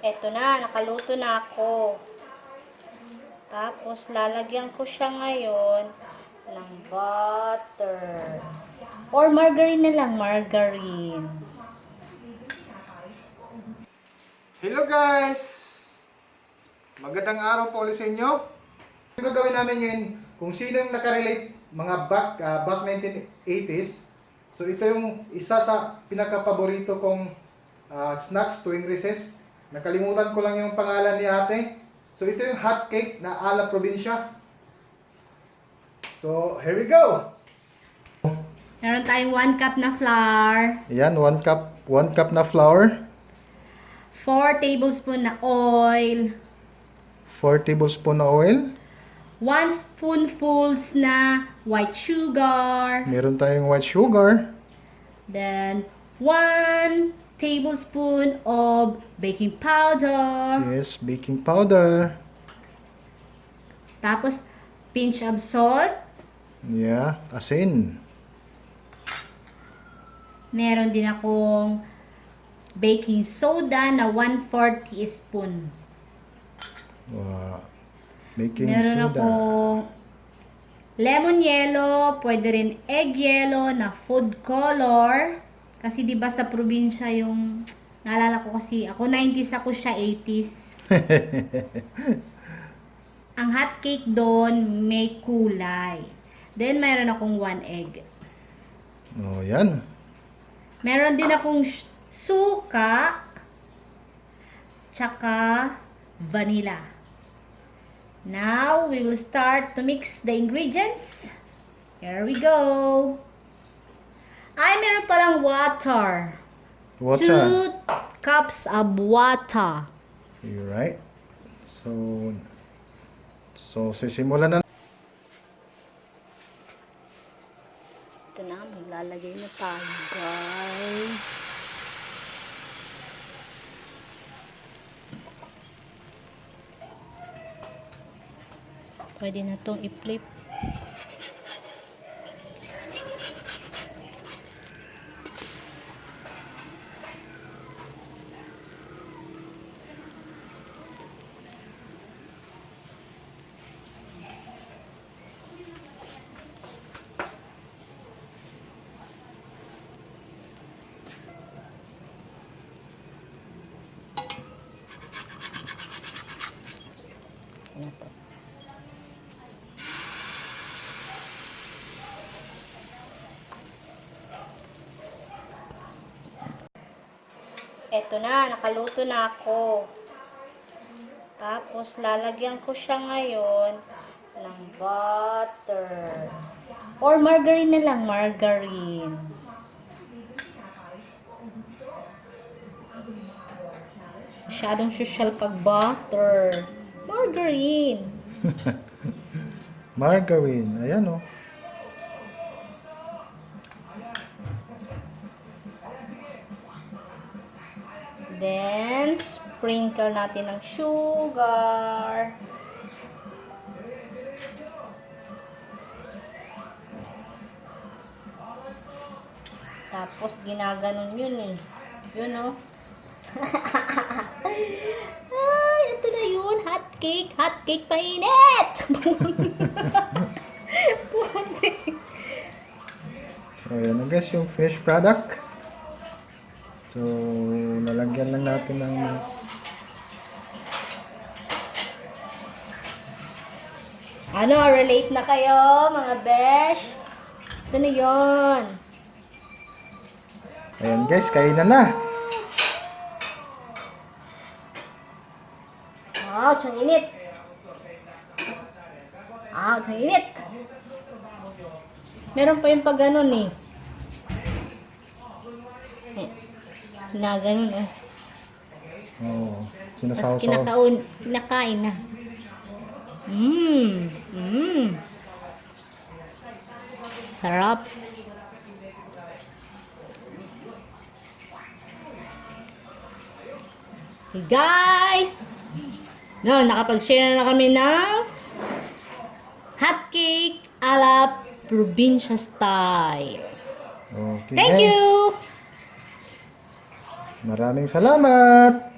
Eto na, nakaluto na ako. Tapos, lalagyan ko siya ngayon ng butter. Or margarine na lang, margarine. Hello guys! Magandang araw po ulit sa inyo. Yung gagawin namin ngayon, kung sino yung nakarelate mga back 1980s. So ito yung isa sa pinaka-paborito kong snacks tuwing recess. Nakalimutan ko lang yung pangalan ni ate. So ito yung hotcake na ala Probinsya. So here we go! Meron tayong 1 cup na flour. Ayan, 1 cup na flour. 4 tablespoon na oil. 4 tablespoon na oil. 1 spoonfuls na white sugar. Meron tayong white sugar. Then, 1 tablespoon of baking powder. Yes, baking powder. Tapos, pinch of salt. Yeah, asin. Meron din akong baking soda na 1/4 teaspoon. Wow. Baking Meron soda. akong lemon yellow, pwede rin egg yellow na food color. Kasi 'di ba sa probinsya yung naalala ko kasi ako 90s ako, siya 80s. Ang hot cake doon may kulay. Then meron akong 1 egg. Oh, yan. Meron din akong suka tsaka vanilla. Now, we will start to mix the ingredients. Here we go. Ay, meron palang water. Water. 2 cups of water. You're right. So sisimulan na. Ito na, maglalagay na tayo, guys. Pwede na itong i-flip. Eto na, nakaluto na ako. Tapos, lalagyan ko siya ngayon ng butter. Or margarine na lang, margarine. Masyadong social pag butter. Margarine. Margarine. Ayan, oh. Then, sprinkle natin ng sugar. Tapos, ginaganon yun eh. Yun, oh. Ay, ito na yun. Hot cake. Hot cake painit. So, ayan na guys, yung finished product. So, nalagyan lang natin ng ano, relate na kayo, mga besh? Ito na yun. ayan guys, kainan na. Ouch, ang init. Ouch, ang init. Meron pa yung pag ganun eh. Na ganun eh. Oh, Tapos sinasaw-saw. kinakain na. Sarap. Hey guys! No, nakapag-share na kami ng hotcake ala Probinsya style. Okay, Thank guys. you! Maraming salamat!